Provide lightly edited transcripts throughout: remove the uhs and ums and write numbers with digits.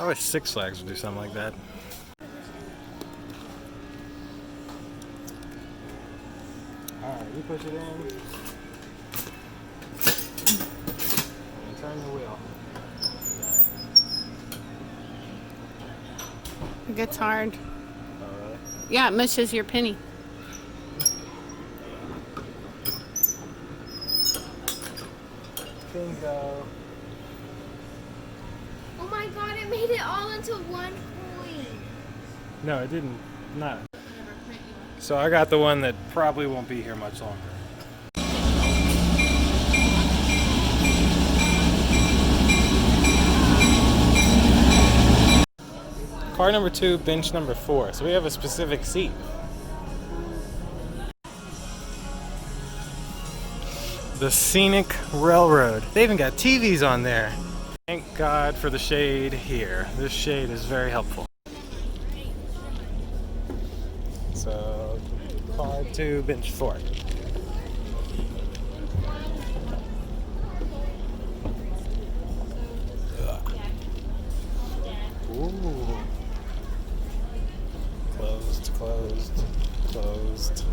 wish Six Flags would do something like that. Alright, you push it in. And turn the wheel. It gets hard. Oh, really? Yeah, it mushes your penny. Bingo. Oh my god, it made it all into one coin. No, it didn't. Not. So I got the one that probably won't be here much longer. Car number 2, bench number 4. So we have a specific seat. The Scenic Railroad. They even got TVs on there. Thank God for the shade here. This shade is very helpful. So, car 2, bench 4. Ooh. Closed, closed, closed.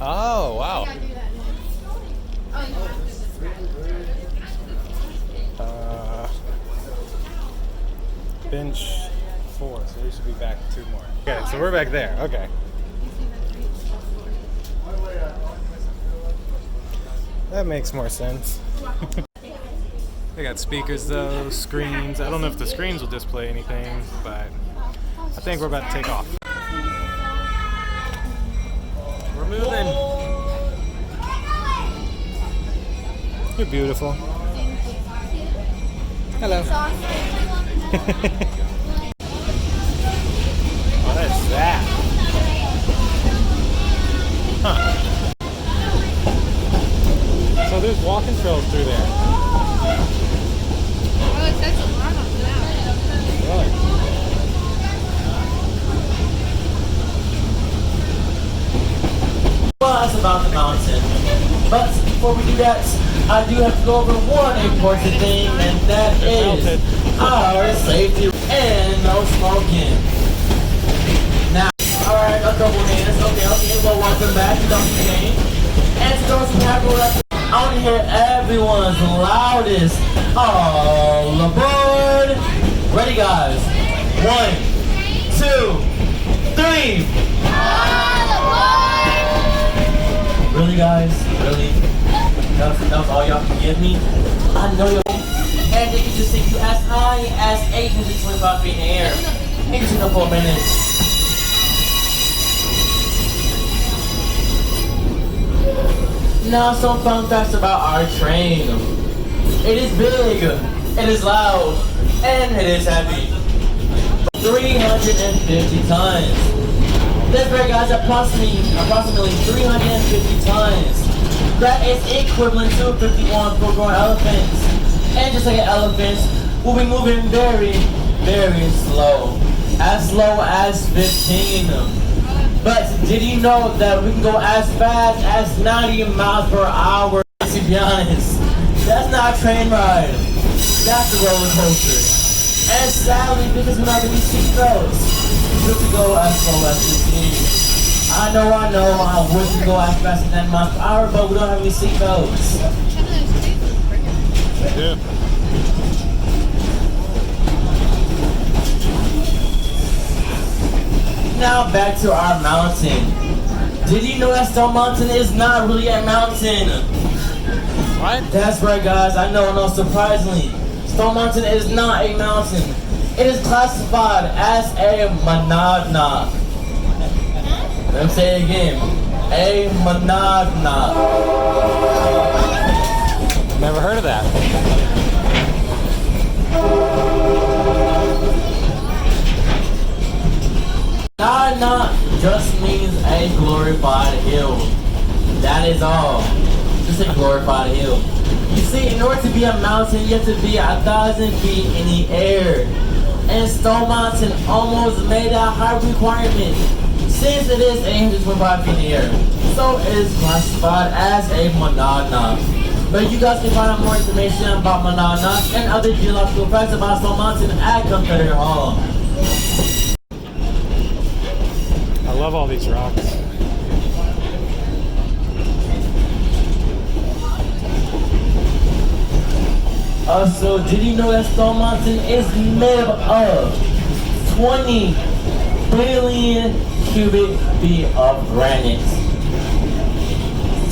Oh, wow. Bench 4, so we should be back 2 more. Okay, so we're back there. Okay. That makes more sense. They got speakers though, screens. I don't know if the screens will display anything, but I think we're about to take off. We're moving. You're beautiful. Hello. What is that? Huh. So there's walking trails through there. Oh, it says a lot on that. Really? Well, that's about the mountain. But before we do that, I do have to go over one important thing, and that is our safety and no smoking. Now, alright, a couple hands. Okay, well, welcome back to the game. And to those who have rolled up, I want to hear everyone's loudest. All aboard! Ready, guys? 1, 2, 3. All aboard! Really, guys? Really? That was all y'all can give me? I know you're. And they can just take you as high as 825 feet in the air. Maybe just a couple of minutes. Now, some fun facts about our train. It is big, it is loud, and it is heavy. 350 tons. This big, guys, approximately 350 tons. That is equivalent to 51 full-grown elephants. And just like an elephant, we'll be moving very, very slow. As slow as 15. But did you know that we can go as fast as 90 miles per hour? To be honest, that's not a train ride. That's a roller coaster. And sadly, because we're not going to be seatbelts, we can go as slow as 15. I know, I wish we could go as fast as 10 miles per hour, but we don't have any seatbelts. Yeah. Now back to our mountain. Did you know that Stone Mountain is not really a mountain? What? That's right, guys. I know, surprisingly. Stone Mountain is not a mountain. It is classified as a monadnock. Let me say it again. A monadnock. Never heard of that. Monadnock just means a glorified hill. That is all. Just a glorified hill. You see, in order to be a mountain, you have to be 1,000 feet in the air. And Stone Mountain almost made that high requirement, since it is 825 feet in the air. So it is classified as a monadnock. But you guys can find out more information about Manana and other geological facts about Stone Mountain at Confederate Hall. I love all these rocks. Also, did you know that Stone Mountain is made up of 20 billion cubic feet of granite?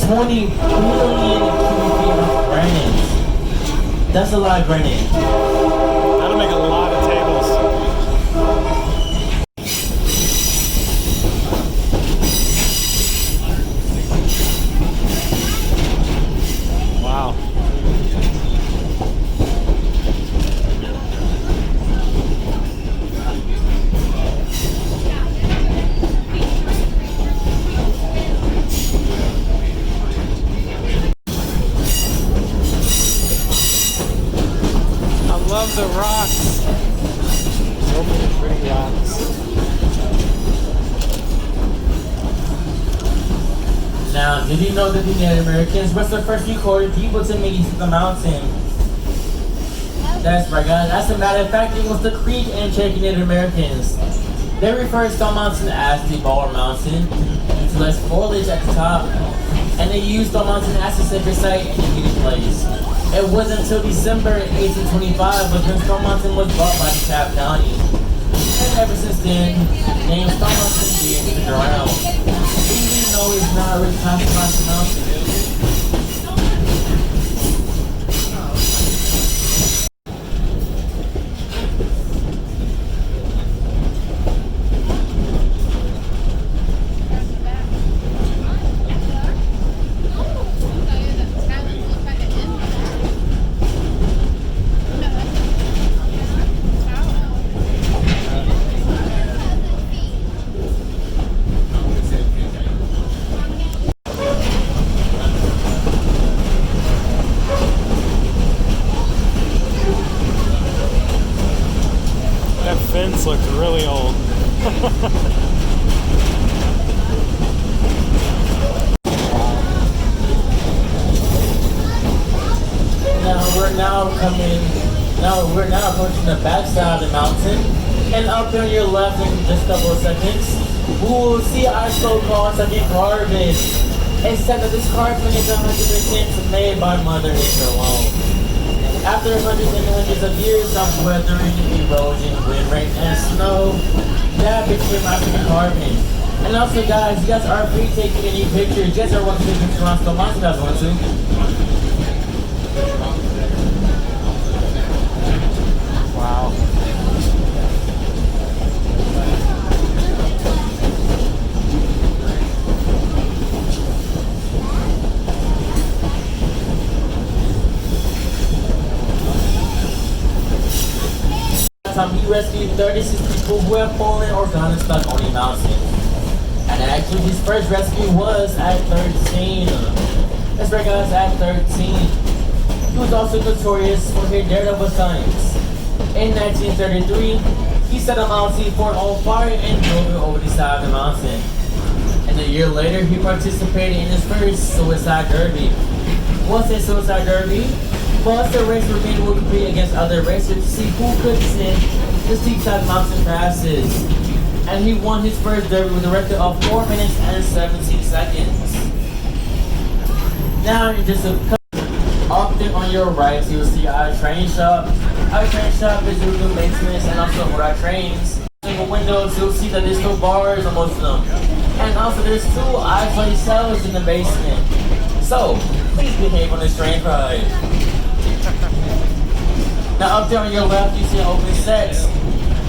20 billion cubic feet of granite. That's a lot of granite. That'll make a lot of tables. Wow. Love the rocks. So many pretty rocks. Now, did you know that the Native Americans was the first recorded people to make it to the mountain? That's right, guys. As a matter of fact, it was the Creek and Cherokee Native Americans. They refer to Stone Mountain as the Baller Mountain due to less foliage at the top, and they used Stone Mountain as a sacred site and a meeting place. It wasn't until December 1825 when Stone Mountain was bought by DeKalb County. And ever since then, the name Stone Mountain being stick around. Even though it's not really classified as a mountain. Fence looks really old. We're now approaching the backside of the mountain, and up there on your left in just a couple of seconds, we will see our so-called second carving. Except that this carving is 100% made by Mother Nature alone. After hundreds and hundreds of years of weathering, erosion, wind, rain, and snow, that became African carving. And also, guys, you guys are free taking any pictures. You guys are welcome to take pictures around Stone Mountain if you guys want to. Wow. Time he rescued 36 people who have fallen or gotten stuck on a mountain. And actually his first rescue was at 13. That's right, guys, at 13. He was also notorious for his daredevil stunts. In 1933, he set a mountain fort on fire and drove it over the side of the mountain. And a year later, he participated in his first suicide derby. What's a suicide derby? Well, it's a race where men will compete against other racers to see who could ascend the steep side mountain passes. And he won his first derby with a record of 4 minutes and 17 seconds. Now, just a up there on your right, you will see our train shop. Our train shop is doing new maintenance and also with our trains. In the windows, you'll see that there's no bars on most of them. And also there's 2 isolated cells in the basement. So, please behave on this train ride. Now up there on your left, you see an open set.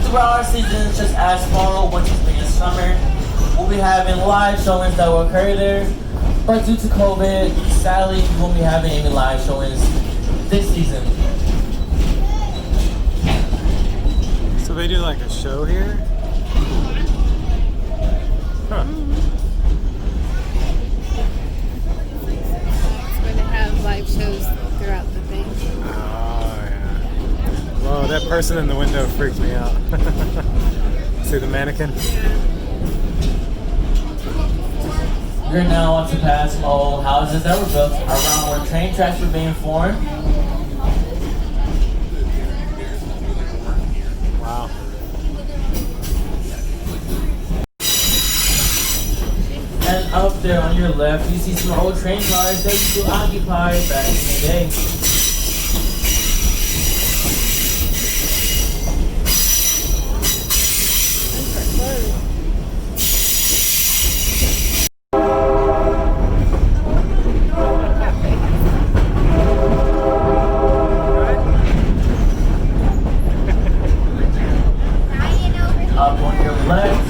Throughout our seasons, just as fall, winter, spring, and summer, we'll be having live showings that will occur there. But due to COVID, sadly, we won't be having any live showings this season. So they do like a show here? Huh. Where they have live shows throughout the thing. Oh, yeah. Whoa, that person in the window freaked me out. See the mannequin? You're now on to pass some old houses that were built around where train tracks were being formed. Wow. And up there on your left, you see some old train cars that used to occupy back in the day. Up on your left,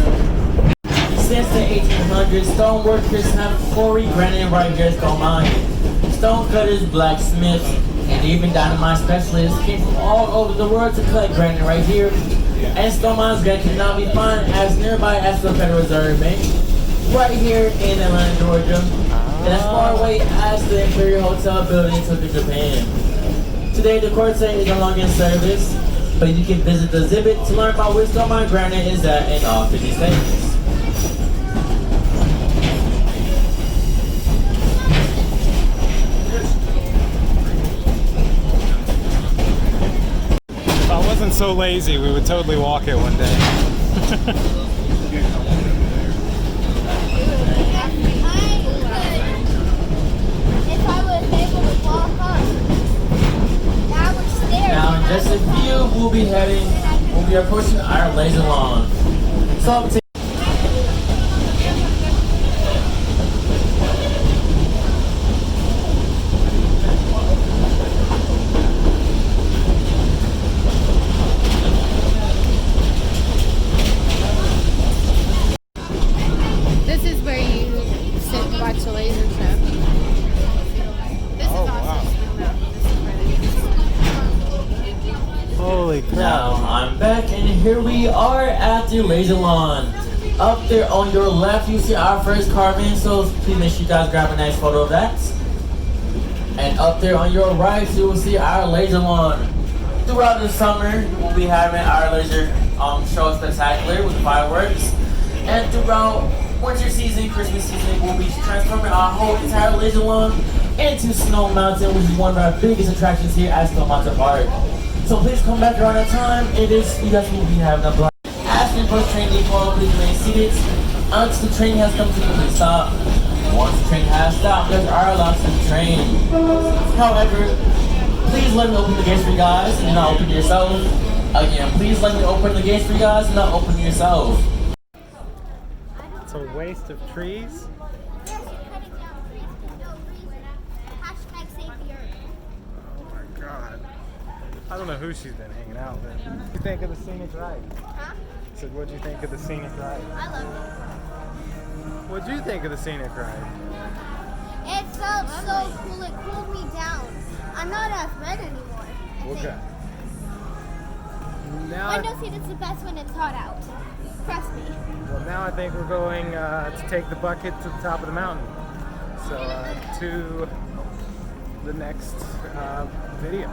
since the 1800s, stone workers have quarried granite right here at Stone Mine. Stone cutters, blacksmiths, and even dynamite specialists came from all over the world to collect granite right here. And Stone Mine's granite can now be found as nearby as the Federal Reserve Bank, right here in Atlanta, Georgia, and as far away as the Imperial Hotel building took in Japan. Today, the quartet is no longer in service, but you can visit the exhibit to learn about where Stone Mine granite is at in all 50 states. If I wasn't so lazy, we would totally walk it one day. If I was able to walk up, that would stare. Now, in just a few, we'll be approaching our laser lawn. So, This is where you sit and watch the laser show. This Oh, is also wow. this is where they do. Holy crap. now I'm back, and here we are at the laser lawn. Up there on your left, you see our first carving, so please make sure you guys grab a nice photo of that. And up there on your right, you will see our laser lawn. Throughout the summer, we'll be having our laser show spectacular with fireworks. And throughout winter season, Christmas season, we'll be transforming our whole entire laser lawn into Snow Mountain, which is one of our biggest attractions here at Snow Mountain Park. So please come back around that time. You guys will be having a blast. As we approach train depot, please remain seated until the train has come to a complete stop. Once the train has stopped, there's our lots of the train. However, please let me open the gates for you guys and not open yourself. Again, please let me open the gates for you guys and not open yourself. It's a waste of trees. Yes, you're cutting down trees for no reason. Hashtag save the earth. Oh my god. I don't know who she's been hanging out with. What do you think of the scenic ride? Huh? I said, what'd you think of the scenic ride? I love What'd you think of the scenic ride? it. It felt so cool. It cooled me down. I'm not as red anymore. I Okay. think. Now, Window seat is the best when it's hot out. Trust me. well, now I think we're going to take the bucket to the top of the mountain. So, to the next video.